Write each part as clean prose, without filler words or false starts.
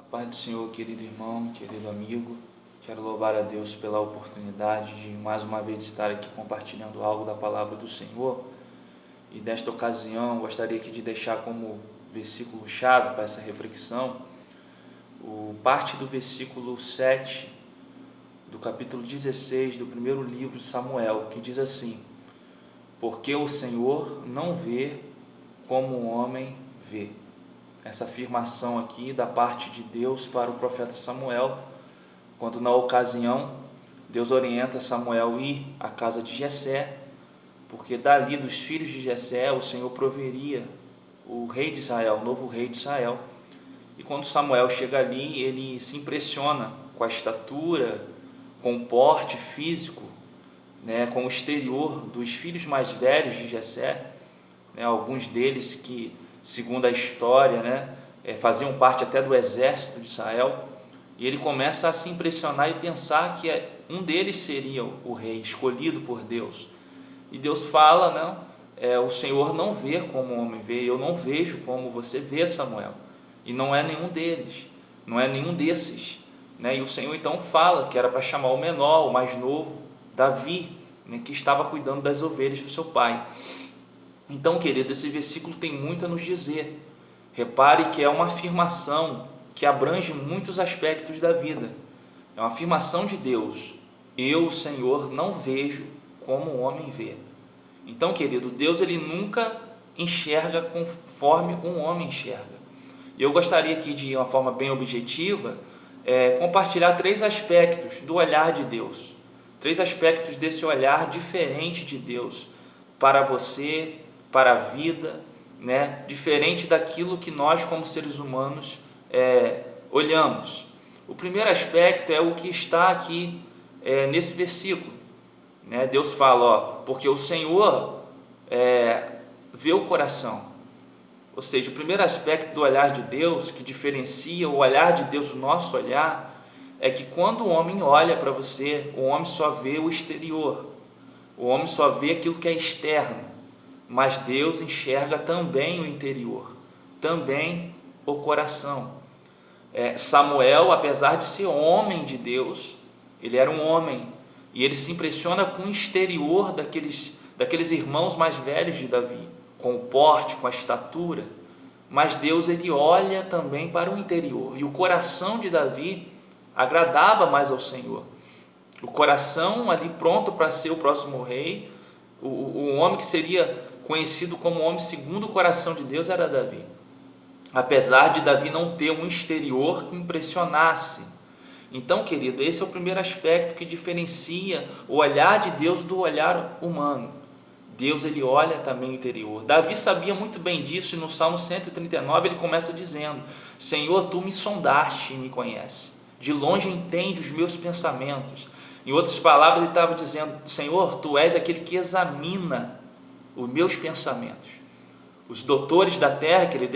Pai do Senhor, querido irmão, querido amigo, quero louvar a Deus pela oportunidade de mais uma vez estar aqui compartilhando algo da palavra do Senhor. E nesta ocasião gostaria aqui de deixar como versículo-chave para essa reflexão parte do versículo 7 do capítulo 16 do primeiro livro de Samuel, que diz assim: porque o Senhor não vê como o homem vê. Essa afirmação aqui da parte de Deus para o profeta Samuel, quando na ocasião Deus orienta Samuel a ir à casa de Jessé, porque dali dos filhos de Jessé o Senhor proveria o rei de Israel, o novo rei de Israel. E quando Samuel chega ali, ele se impressiona com a estatura, com o porte físico, com o exterior dos filhos mais velhos de Jessé, alguns deles que, segundo a história, faziam parte até do exército de Israel. E ele começa a se impressionar e pensar que um deles seria o rei escolhido por Deus. E Deus fala: o Senhor não vê como o homem vê, eu não vejo como você vê, Samuel, e não é nenhum deles, não é nenhum desses. E o Senhor então fala que era para chamar o menor, o mais novo, Davi, que estava cuidando das ovelhas do seu pai. Então, querido, esse versículo tem muito a nos dizer. Repare que é uma afirmação que abrange muitos aspectos da vida. É uma afirmação de Deus: eu, o Senhor, não vejo como o homem vê. Então, querido, Deus ele nunca enxerga conforme um homem enxerga. E eu gostaria aqui, de uma forma bem objetiva, compartilhar 3 aspectos do olhar de Deus, 3 aspectos desse olhar diferente de Deus para você, para a vida, diferente daquilo que nós como seres humanos olhamos. O primeiro aspecto é o que está aqui nesse versículo. Deus fala: porque o Senhor vê o coração. Ou seja, o primeiro aspecto do olhar de Deus, que diferencia o olhar de Deus do nosso olhar, é que quando o homem olha para você, o homem só vê o exterior, o homem só vê aquilo que é externo, mas Deus enxerga também o interior, também o coração. Samuel, apesar de ser homem de Deus, ele era um homem, e ele se impressiona com o exterior daqueles irmãos mais velhos de Davi, com o porte, com a estatura, mas Deus ele olha também para o interior, e o coração de Davi agradava mais ao Senhor. O coração ali pronto para ser o próximo rei, o homem que seria conhecido como homem segundo o coração de Deus era Davi, apesar de Davi não ter um exterior que impressionasse. Então, querido, esse é o primeiro aspecto que diferencia o olhar de Deus do olhar humano. Deus ele olha também o interior. Davi sabia muito bem disso, e no Salmo 139 ele começa dizendo: Senhor, tu me sondaste e me conheces, de longe entende os meus pensamentos. Em outras palavras, ele estava dizendo: Senhor, tu és aquele que examina os meus pensamentos. Os doutores da terra, querido,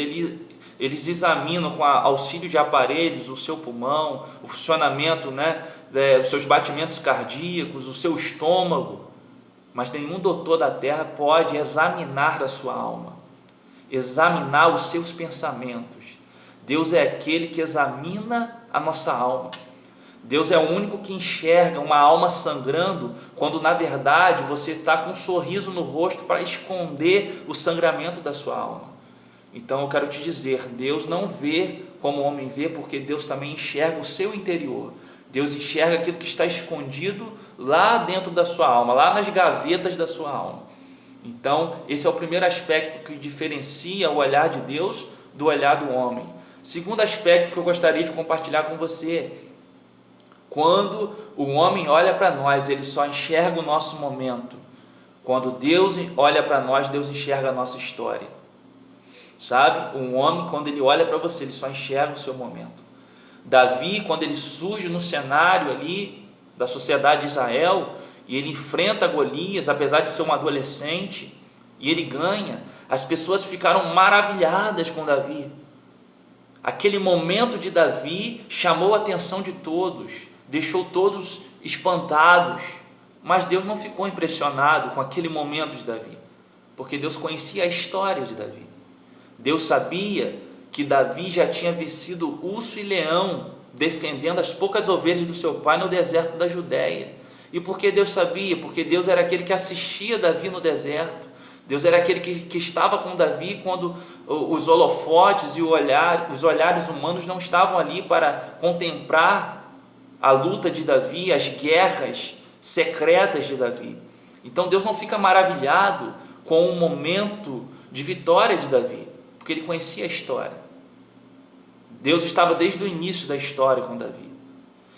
eles examinam com auxílio de aparelhos o seu pulmão, o funcionamento, os seus batimentos cardíacos, o seu estômago, mas nenhum doutor da terra pode examinar a sua alma, examinar os seus pensamentos. Deus é aquele que examina a nossa alma. Deus é o único que enxerga uma alma sangrando, quando na verdade você está com um sorriso no rosto para esconder o sangramento da sua alma. Então eu quero te dizer, Deus não vê como o homem vê, porque Deus também enxerga o seu interior. Deus enxerga aquilo que está escondido lá dentro da sua alma, lá nas gavetas da sua alma. Então esse é o primeiro aspecto que diferencia o olhar de Deus do olhar do homem. Segundo aspecto que eu gostaria de compartilhar com você: quando o homem olha para nós, ele só enxerga o nosso momento. Quando Deus olha para nós, Deus enxerga a nossa história. Sabe? Um homem, quando ele olha para você, ele só enxerga o seu momento. Davi, quando ele surge no cenário ali da sociedade de Israel, e ele enfrenta Golias, apesar de ser um adolescente, e ele ganha, as pessoas ficaram maravilhadas com Davi. Aquele momento de Davi chamou a atenção de todos, deixou todos espantados, mas Deus não ficou impressionado com aquele momento de Davi, porque Deus conhecia a história de Davi. Deus sabia que Davi já tinha vencido urso e leão, defendendo as poucas ovelhas do seu pai no deserto da Judéia. E por que Deus sabia? Porque Deus era aquele que assistia Davi no deserto. Deus era aquele que estava com Davi quando os holofotes e os olhares humanos não estavam ali para contemplar a luta de Davi, as guerras secretas de Davi. Então Deus não fica maravilhado com o momento de vitória de Davi, porque ele conhecia a história. Deus estava desde o início da história com Davi.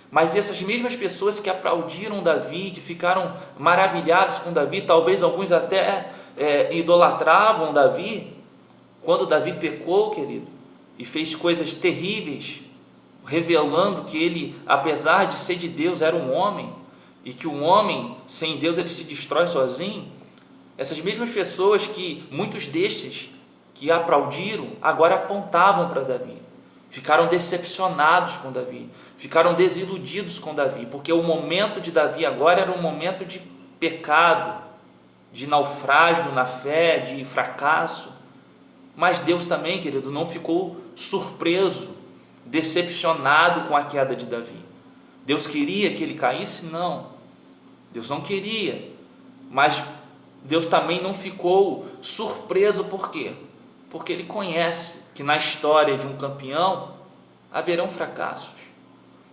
Mas essas mesmas pessoas que aplaudiram Davi, que ficaram maravilhados com Davi, talvez alguns até idolatravam Davi, quando Davi pecou, querido, e fez coisas terríveis, revelando que ele, apesar de ser de Deus, era um homem, e que um homem sem Deus ele se destrói sozinho. Essas mesmas pessoas, que muitos destes que aplaudiram, agora apontavam para Davi, ficaram decepcionados com Davi, ficaram desiludidos com Davi, porque o momento de Davi agora era um momento de pecado, de naufrágio na fé, de fracasso. Mas Deus também, querido, não ficou surpreso, decepcionado com a queda de Davi. Deus queria que ele caísse? Não, Deus não queria, mas Deus também não ficou surpreso. Por quê? Porque ele conhece que na história de um campeão haverão fracassos.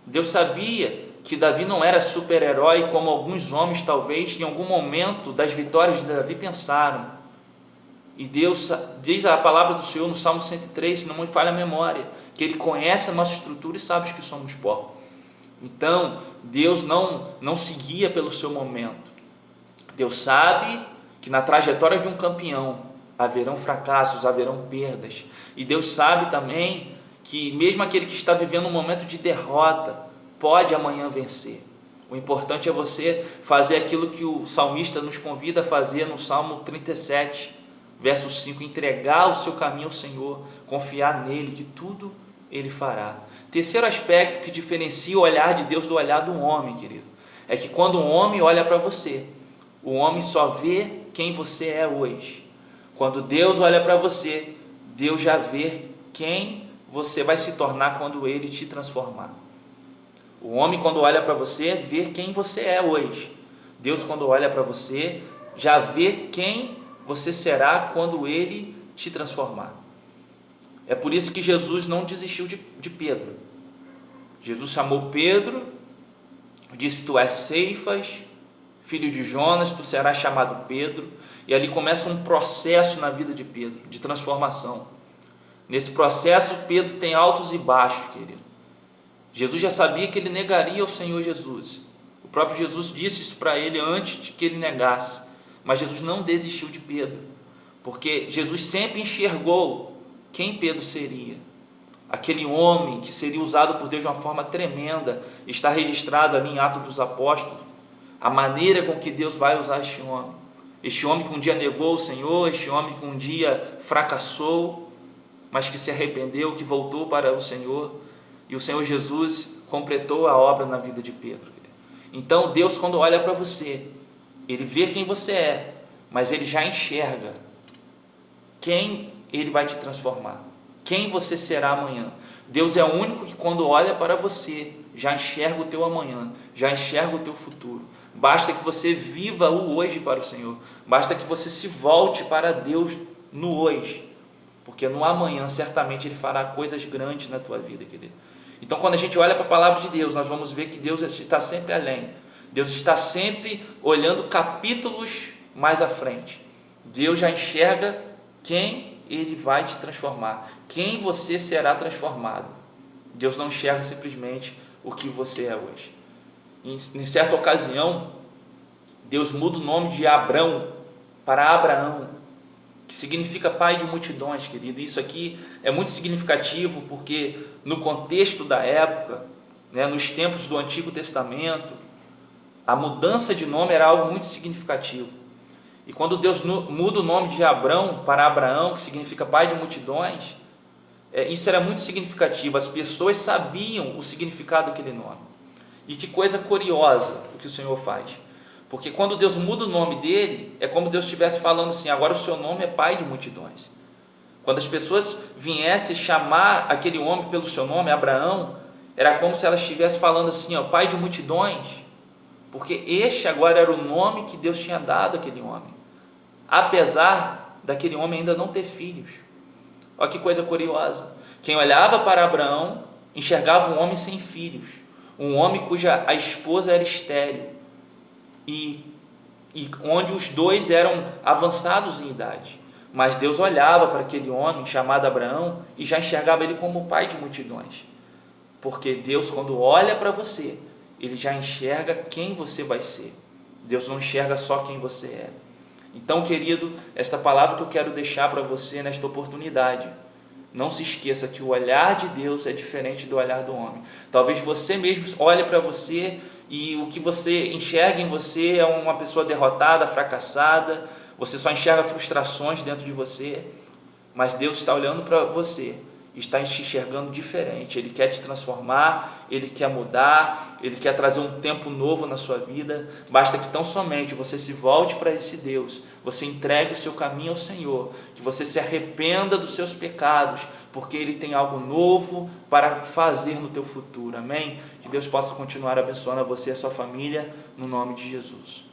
Deus sabia que Davi não era super-herói, como alguns homens talvez em algum momento das vitórias de Davi pensaram. E Deus diz a palavra do Senhor no Salmo 103, se não me falha a memória, que Ele conhece a nossa estrutura e sabe que somos pó. Então Deus não se guia pelo seu momento. Deus sabe que na trajetória de um campeão haverão fracassos, haverão perdas. E Deus sabe também que mesmo aquele que está vivendo um momento de derrota pode amanhã vencer. O importante é você fazer aquilo que o salmista nos convida a fazer no Salmo 37, verso 5, entregar o seu caminho ao Senhor, confiar nele, que tudo ele fará. Terceiro aspecto que diferencia o olhar de Deus do olhar do homem, querido, é que quando um homem olha para você, o homem só vê quem você é hoje. Quando Deus olha para você, Deus já vê quem você vai se tornar quando Ele te transformar. O homem, quando olha para você, vê quem você é hoje. Deus, quando olha para você, já vê quem você será quando Ele te transformar. É por isso que Jesus não desistiu de Pedro. Jesus chamou Pedro, disse: tu és Cefas, filho de Jonas, tu serás chamado Pedro. E ali começa um processo na vida de Pedro, de transformação. Nesse processo, Pedro tem altos e baixos, querido. Jesus já sabia que ele negaria o Senhor Jesus. O próprio Jesus disse isso para ele antes de que ele negasse. Mas Jesus não desistiu de Pedro, porque Jesus sempre enxergou quem Pedro seria. Aquele homem que seria usado por Deus de uma forma tremenda. Está registrado ali em Atos dos Apóstolos a maneira com que Deus vai usar este homem. Este homem que um dia negou o Senhor, este homem que um dia fracassou, mas que se arrependeu, que voltou para o Senhor, e o Senhor Jesus completou a obra na vida de Pedro. Então Deus, quando olha para você, Ele vê quem você é, mas Ele já enxerga quem Ele vai te transformar, quem você será amanhã. Deus é o único que, quando olha para você, já enxerga o teu amanhã, já enxerga o teu futuro. Basta que você viva o hoje para o Senhor, basta que você se volte para Deus no hoje, porque no amanhã certamente Ele fará coisas grandes na tua vida, querido. Então, quando a gente olha para a palavra de Deus, nós vamos ver que Deus está sempre além. Deus está sempre olhando capítulos mais à frente. Deus já enxerga quem Ele vai te transformar, quem você será transformado. Deus não enxerga simplesmente o que você é hoje. Em certa ocasião, Deus muda o nome de Abrão para Abraão, que significa pai de multidões, querido. Isso aqui é muito significativo, porque no contexto da época, nos tempos do Antigo Testamento, a mudança de nome era algo muito significativo. E quando Deus muda o nome de Abrão para Abraão, que significa pai de multidões, isso era muito significativo. As pessoas sabiam o significado daquele nome. E que coisa curiosa o que o Senhor faz. Porque quando Deus muda o nome dele, é como Deus estivesse falando assim: agora o seu nome é pai de multidões. Quando as pessoas viessem chamar aquele homem pelo seu nome, Abraão, era como se elas estivessem falando assim, ó, pai de multidões, porque este agora era o nome que Deus tinha dado àquele homem, apesar daquele homem ainda não ter filhos. Olha que coisa curiosa, quem olhava para Abraão enxergava um homem sem filhos, um homem cuja a esposa era estéril, e onde os dois eram avançados em idade, mas Deus olhava para aquele homem chamado Abraão e já enxergava ele como pai de multidões, porque Deus, quando olha para você, ele já enxerga quem você vai ser. Deus não enxerga só quem você é. Então, querido, esta palavra que eu quero deixar para você nesta oportunidade: não se esqueça que o olhar de Deus é diferente do olhar do homem. Talvez você mesmo olhe para você e o que você enxerga em você é uma pessoa derrotada, fracassada, você só enxerga frustrações dentro de você, mas Deus está olhando para você, está te enxergando diferente. Ele quer te transformar, Ele quer mudar, Ele quer trazer um tempo novo na sua vida. Basta que tão somente você se volte para esse Deus, você entregue o seu caminho ao Senhor, que você se arrependa dos seus pecados, porque Ele tem algo novo para fazer no teu futuro, amém? Que Deus possa continuar abençoando a você e a sua família, no nome de Jesus.